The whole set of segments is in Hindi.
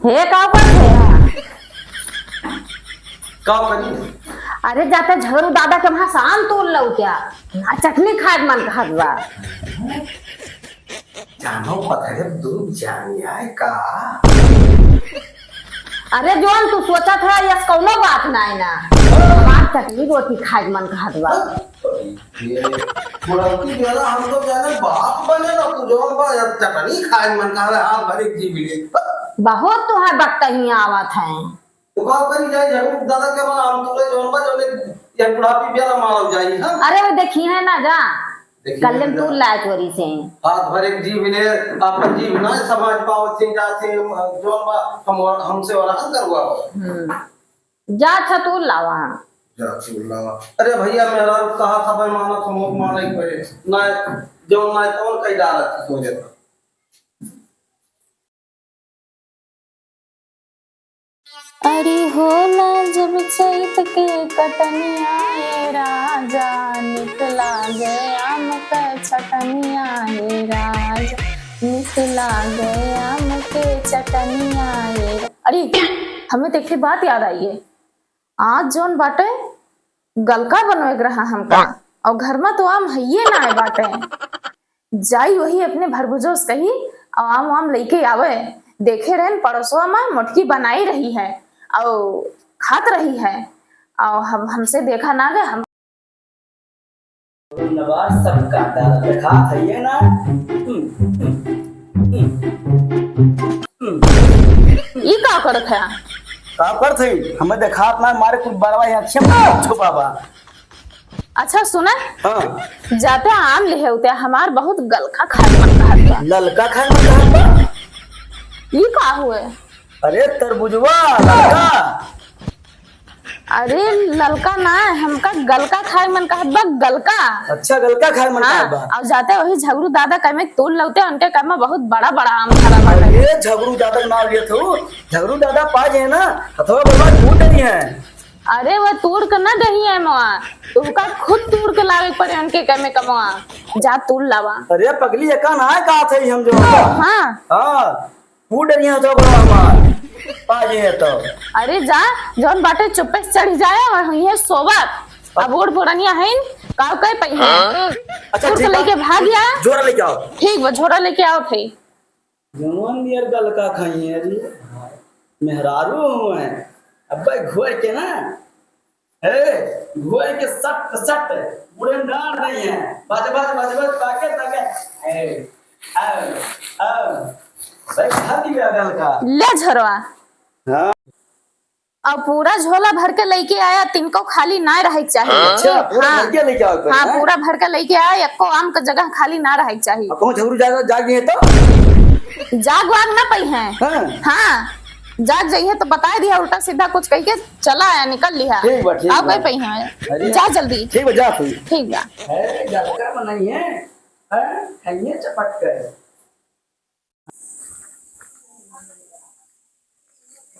हे का थे का करी अरे जाते झगड़ू दादा के वहां शाम तोड़ लो क्या ना चटनी खाए के मन कहत बा जानो पत्थर दूर जानी है का। अरे जोन तू सोचा था यस कौनो बात ना है ना हमार चटनी रोटी खाए के मन कहत बा ये बुढ़ाती बेला हम तो जाने बाप बने ना तू जोन बा चटनी खाए मन का हाथ भरे जी मिले बहुत तुहार बकतहियां आवत हैं तो का करी जाए झगड़ू दादा के बाद हम तो जोन बा जोने ये बुढ़ापी बेला मारो जाई हां। अरे वो देखी है ना जा कल्लम तू लाए चोरी से हाथ भरे जी मिले अपन जी ना समाज पाओ चिन जाते जोन बा हम हमसे और करवा जा छतू लावा अरे भैया मेरा कहा था भाई माना तो मोक माना ही पड़े ना जो ना कौन कई डाल सो जाता। अरे होला जब चैत के कटनिया हे राजा निकला गया मके चटनिया हे राजा निकला गया मके चटनिया हे अरे हमें देखे बात याद आई है आज जोन बाटे गलका बनवे के रहा हमका और घर में तो आम हइये ना है बाटे जाई वही अपने भरभुजोस कही और आम आम लेके आवे देखे रहन पड़ोसवा में मुटकी बनाई रही है और खात रही है और हम हमसे देखा ना गए हम नवाज सबका दाल खा है ना। ई का करत है का कर थई हमें देखा ना मारे कुछ बड़वा यहाँ छुपावा। अच्छा सुना हां जाते आम ले होते हमार बहुत गलका खाए मन कहत बा ललका खाए में कहा बा? ई का हुए अरे तरबुजवा ललका। अरे ललका ना हमका गलका खाए मन कहत बा गलका अच्छा गलका खाए में कहा बा। और जाते वही झगड़ू दादा कह में तोड़ लौते उनके कह में बहुत बड़ा बड़ा आम धरा बा अरे झगड़ू दादा का नाम लिया था झगड़ू दादा पाज है ना अथवा बाबा टूट नहीं है। अरे वो तोड़ के ना दही है मवा तुमका खुद तोड़ के लावे पड़े उनके कह में कमवा जा तोड़ लावा। अरे पगली ये का ना कहा थे हम जो हाँ हां फूड नहीं तो बड़ा हमार पाज है तो। अरे जा जौन बाटे चुप्पे से चढ़ जाए और ये सोबत अब बूढ़ पुरानिया है काव कह पई है अच्छा तोड़ के लेके भाग गया जोरा लेके आओ ठीक वो झोरा लेके आओ थे जवान नियर गलका खाई है जी मेहरारू हुए अब्बे घोए के ना घोए के सट सट बुढ़े डाल नहीं है बाज ताके ताके भाई खा दिया गलका ले झरवा हां अब पूरा झोला भर के लेके आया तिनको खाली ना रहे चाहिए। अच्छा पूरा हाँ, भर के लेके आओ हाँ पूरा भर के लेके आया एको आम का जगह खाली ना रहे चाहिए। अब कौन झगड़ू जाग गई है तो जाग वाग ना पई है हां हाँ जाग जाइए तो बता दिया उल्टा सीधा कुछ कह के चला आया निकल लिया ठीक बा ठीक आप बा कहीं पई है जा जल्दी ठीक बा जा तू ठीक बा है गलका बनाई है हैं खाइए चपट कर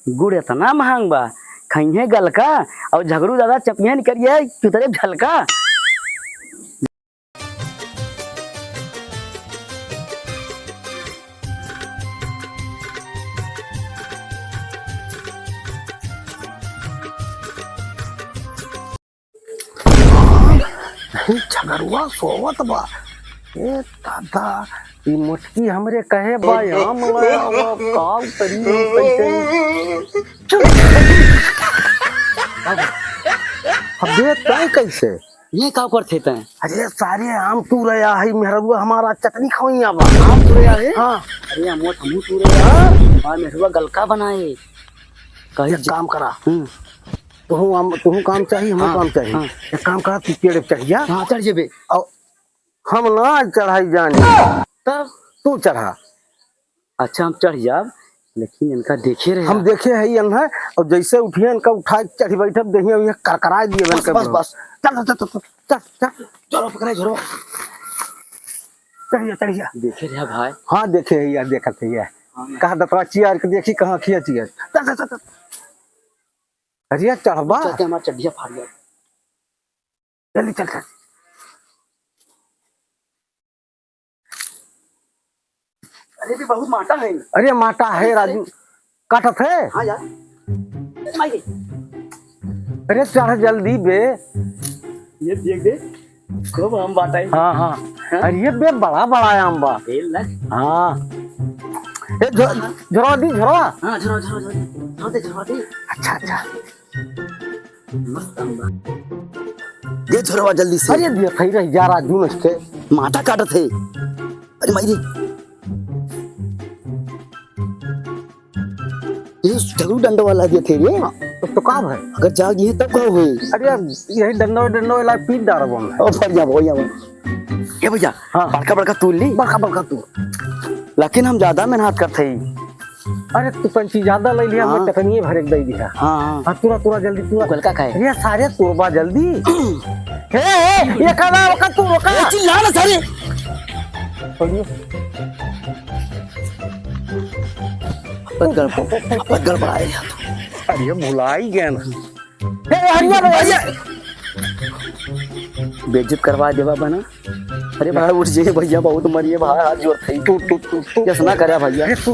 गुड़ इतना महंग बा खाइए गलका और झगड़ू दादा चपिया नहीं करिए कितने झलका। झगड़ुआ सोवत बा ए दादा ई मुटकी हमरे कहे बा हम काम करी अबे तय कैसे ये का करते तय अरे सारे आम तू रहा है मेहरबुआ हमारा चटनी खवैया बा आम तू रहा है हां अरे हम तू रे और मेहरुआ गलका बनाए कहीं काम करा तू काम चाहिए हम काम चाहिए एक काम करा तू पेड़ पे चढ़ जा हां चढ़ जेबे और हम ना चढ़ाई जानी तब तू चढ़ा। अच्छा हम चढ़ जाब लेकिन इनका देखे रहे हम देखे है इन्हें और जैसे उठिए इनका उठा चढ़ी बैठे देखिए ये करकरा दिए बस बस चल चल चल चल चल जोरो पकड़े जोरो चढ़िया देखे रहे भाई हाँ देखे है यार देखा थे यार कहा दतवा चियार के देखी कहाँ खिया चियार चल चल चल अरे चढ़बा चलते हमारा चड्डिया फाड़ गया जल्दी चल चल अरे भी बहुत माटा है। अरे माटा है राजू, काटत है। हाँ यार माई अरे चढ़ जल्दी बे। ये देख दे खूब आम बाटा है। हाँ हाँ, अरे ये बे बड़ा बड़ा आम बा। हाँ ए झोरा दी झोरा। हाँ झरो दे। अच्छा अच्छा, मस्त आम बा। दे झरोवा जल्दी से। अरे दिया खई रही जा राजू नस्ते माटा काटत है। अरे माई रे ये झगड़ू डंडा वाला दिए थे रे। तो काम है। अगर जाग ये तब का हुई। अरे यार यही डंडो वाला पीट डाल रहा हूँ। ओ भैया ये भैया हाँ। बड़का तूल ली। बड़का तू। लेकिन हम ज्यादा मेहनत करते ही। अरे तू पंची ज्यादा ले लिया, मैं हाँ। चटनी भर दे दिया। हाँ हाँ तुरा जल्दी तुरा। गलका का है। ये सारे तुरबा जल्दी। हे ये खाना वका तू वका चिल्ला ना सारे। गड़बड़ाए। अरे भुला ही गया ना। हे हरिया बेइज्जत करवा देवा बना। अरे भाई उठ जाइए भैया, बहुत मरिए भाई, हाथ जोड़ थई। तू कैसे ना करे भैया। तू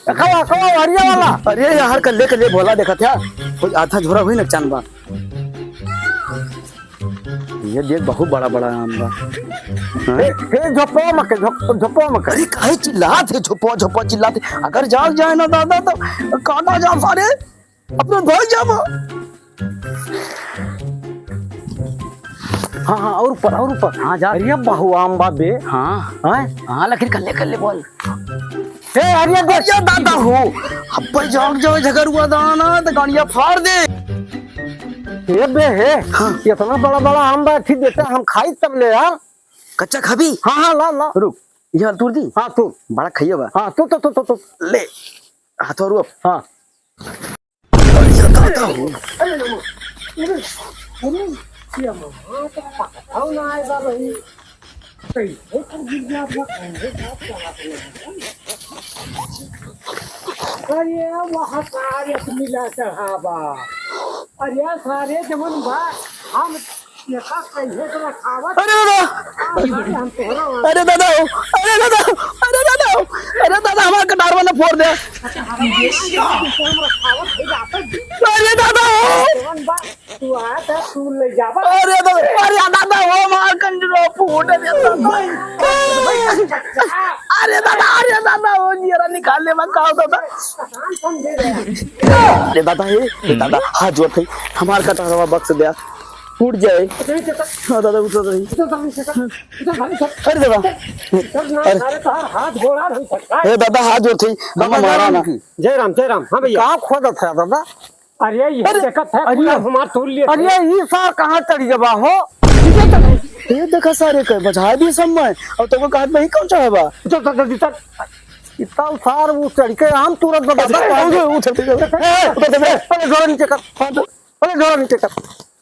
खावा हरिया वाला। अरे यार कल्ले भोला देखा था कोई आधा झोरा हुई ना चांद। ये देख बहुत बड़ा आम बा। हे झोपो मके। अरे काहे चिल्लाते झोपो चिल्लाते। अगर जाग जाए ना दादा तो काटा जा सारे अपने भाई जाबो। हाँ और ऊपर हाँ जा। अरे बहु आम बा बे। हाँ लेकिन कल्ले बोल। हे हरिया अरे दादा हो अब जाग जाओ झगड़ुआ दाना तो गाड़िया फाड़ दे। हे बे हे इतना बड़ा आम बा, ठीक देता हम खाई तब ले यार। कच्चा खाबी। हाँ ला रुक ये तूर दी। हाँ तू बड़ा खाइए बा। हाँ तू ले हाथों रुक। हाँ अरे वहाँ सारे मिला चढ़ावा। अरे सारे जमन बा हम एका कहिए तो खावत। हम तोहरा अरे दादा हमारा कटार वाला फोड़ दे। अरे दादा जमन बा तू आ था तू ले जावा। अरे दादा वो मार कंजरो फूट दे। अरे दादा वो जीरा निकाल ले मैं कहा था। अरे दादा हाथ जोड़ थी हमार कटारवा बक्स दे फूट जाए। हाँ दादा उतर रही। अरे दादा हाथ घोड़ा नहीं सकता। अरे दादा हाथ जोड़ थी हमारा ना। जय राम हाँ भैया। कहाँ खोदा था दादा? अरे ये देखत है अरे हमार तोड़ लिए। अरे ये सार कहाँ चढ़ गया हो? ये देखा सारे कर बजा दिए सब में और तुमको कहा नहीं कौन चाहे बा। इतना सार वो चढ़ के हम तुरंत नीचे कर।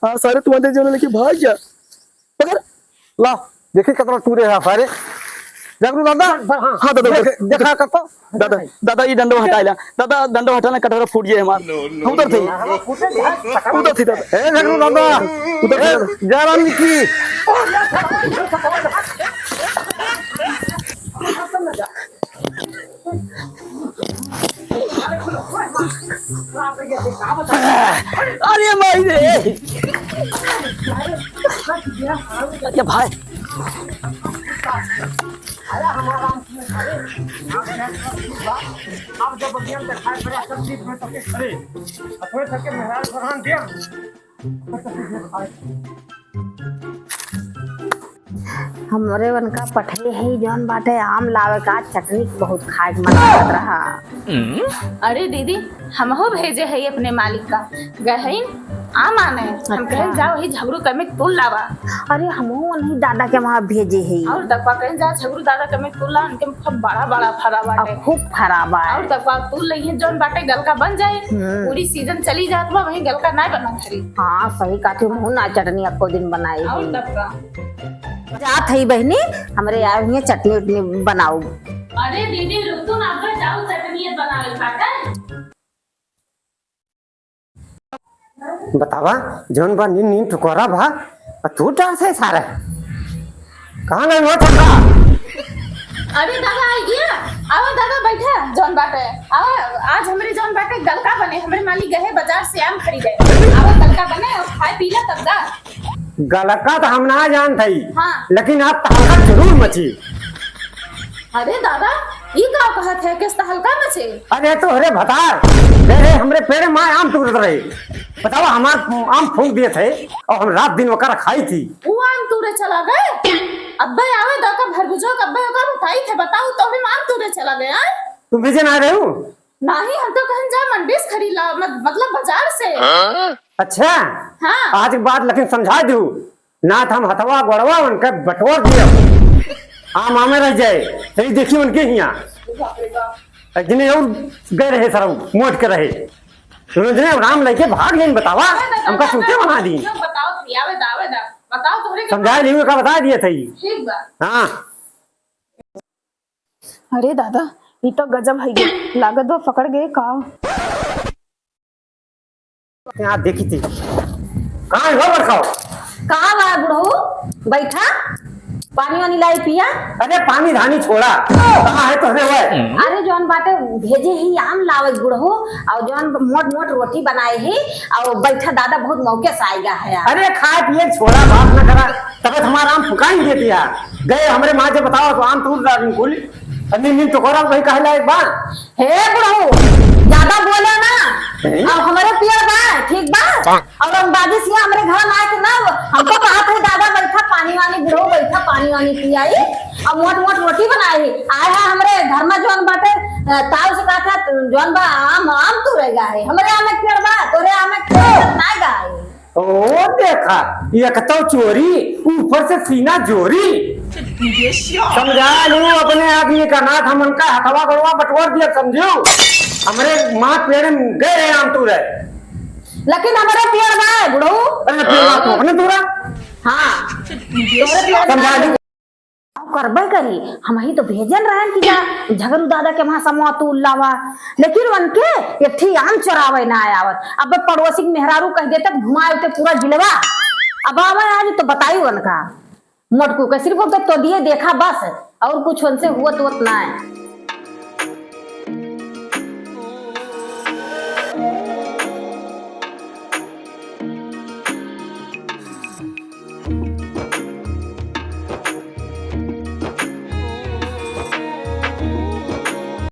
हाँ सारे तुम्हारे जो लेके भाग जा पकड़ ला देखिए कितना टूरे है सारे। जगरू दादा हाँ दादा देखा कर तो दादा ये डंडो हटाइला। दादा डंडो हटाना कटोरा फूट जाए हमारा। उधर थी दादा। ए जगरू दादा उधर जयराम की अरे भाई रे ये भाई अब जब बगिया दिखाई पड़ा सब चीज में तके खड़े अपने तके मेहराज फरहान दिया। हमरे वन का पठे है जौन बाटे आम लावे का चटनी बहुत खाए के मन करत रहा। अरे दीदी हम हो भेजे है अपने मालिक का गए आम आने। हम कहीं जाओ ही झगड़ू कमे तूल लावा। अरे हमहू नहीं दादा के वहाँ भेजे है और तकवा कहीं जा झगड़ू दादा कमे तूल ला उनके में खूब बड़ा फरा बाटे। खूब खराब है। और तकवा तूल लइहे जौन बाटे गलका बन जाए। पूरी सीजन चली जात बा वही गलका ना बना खरी। हाँ सही काथे मुँह ना चटनी अक्को दिन बनाई और तकवा जात है बहनी हमरे यार हुए चटनी उटनी बनाऊ। अरे दीदी रुक तू ना जाओ चटनी बनावे खाकर। बतावा जौन बा नींद टुकरा बा तू डांस है सारा कहाँ गए हो ठंडा। अरे दादा आई गया। आओ दादा बैठा जौन बाटे। आओ आज हमारे जौन बाटे गलका बने। हमारे मालिक गए बाजार से आम खरीदे। आओ गलका बने और खाए पी ला तब दा। गलका तो हम ना जान थी। हाँ। लेकिन आप तहलका जरूर मची। अरे दादा ये का कहत है किस हल्का मचे। अरे तो अरे बता गए हमरे पेड़ में आम टूट रहे। बताओ हमार आम फूंक दिए थे और हम रात दिन वकर खाई थी। वो आम तूरे चला गए। अब्बे आवे दाका भरबुजो अब्बे ओकर उठाई थे। बताओ तो हम आम तूरे चला गए। तुम भेजे ना रहे हो? नहीं हम तो कहीं जा मंडी से खरीद ला मतलब बाजार से। अच्छा हाँ। आज के बाद लेकिन समझा दू ना था हम हथवा गड़वा उनके बटोर दिया आम आमे रह जाए। सही देखिए उनके यहाँ जिन्हें और गए रहे सर मोट के रहे जने राम लेके भाग गए। बतावा हमका चूते बना दी। बताओ आवे दा बताओ तोरे समझा नहीं का बता दिए थे। ठीक बा। हाँ अरे दादा ये तो गजब है ये लागत बा पकड़ गए का। यहाँ देखी थी कहाँ है बरखाओ। कहाँ बा बुढ़ऊ बैठा पानी वानी लाई पिया। अरे पानी धानी छोड़ा कहाँ है तोहरे वो। अरे जौन बाटे भेजे ही आम लावे बुढ़ऊ और जौन मोट मोट रोटी बनाए ही और बैठा दादा बहुत मौके से आएगा है। अरे खाए पिए छोड़ा बात न करा तब हमारा आम फुकाई देती है। गए हमारे माँ से बताओ तो आम टूट रहा कुल नींद तो करा वही कहला एक बार। हे बुढ़ऊ ज्यादा बोले ना अब हमारे पियर बा ठीक बा। और हम बाजी से हमारे घर में आए थे ना हमको कहा था दादा बैठा पानी वानी बुढ़ऊ बैठा पानी वानी पियाई और मोट मोट रोटी बनाई आए है हमारे घर में जौन बाटे ताऊ से कहा था जौन बा आम तू रहेगा है हमारे आम में पेड़ बा तोरे आम में पेड़ ना गाय। ओ देखा ये कतो चोरी ऊपर से सीना जोरी। समझा लू अपने आदमी का नाथ हम उनका हथवा गड़वा बटोर दिया समझो। हमारे माँ पेड़ में गए आम तू रहे लेकिन हमारे पेड़ बा बुढ़ऊ अपने तोरा। हाँ समझा लू करबे करी हम ही तो भेजन रहन कि जा झगरू दादा के वहां समवा तू लावा लेकिन उनके एठी आम चरावे ना आवत। अब पड़ोसी मेहरारू कह देते घुमाए ते पूरा जिलवा अब आवे आज तो बताई उनका मोटकू के सिर्फ तो दिए देखा बस और कुछ उनसे हुआ तो ना है।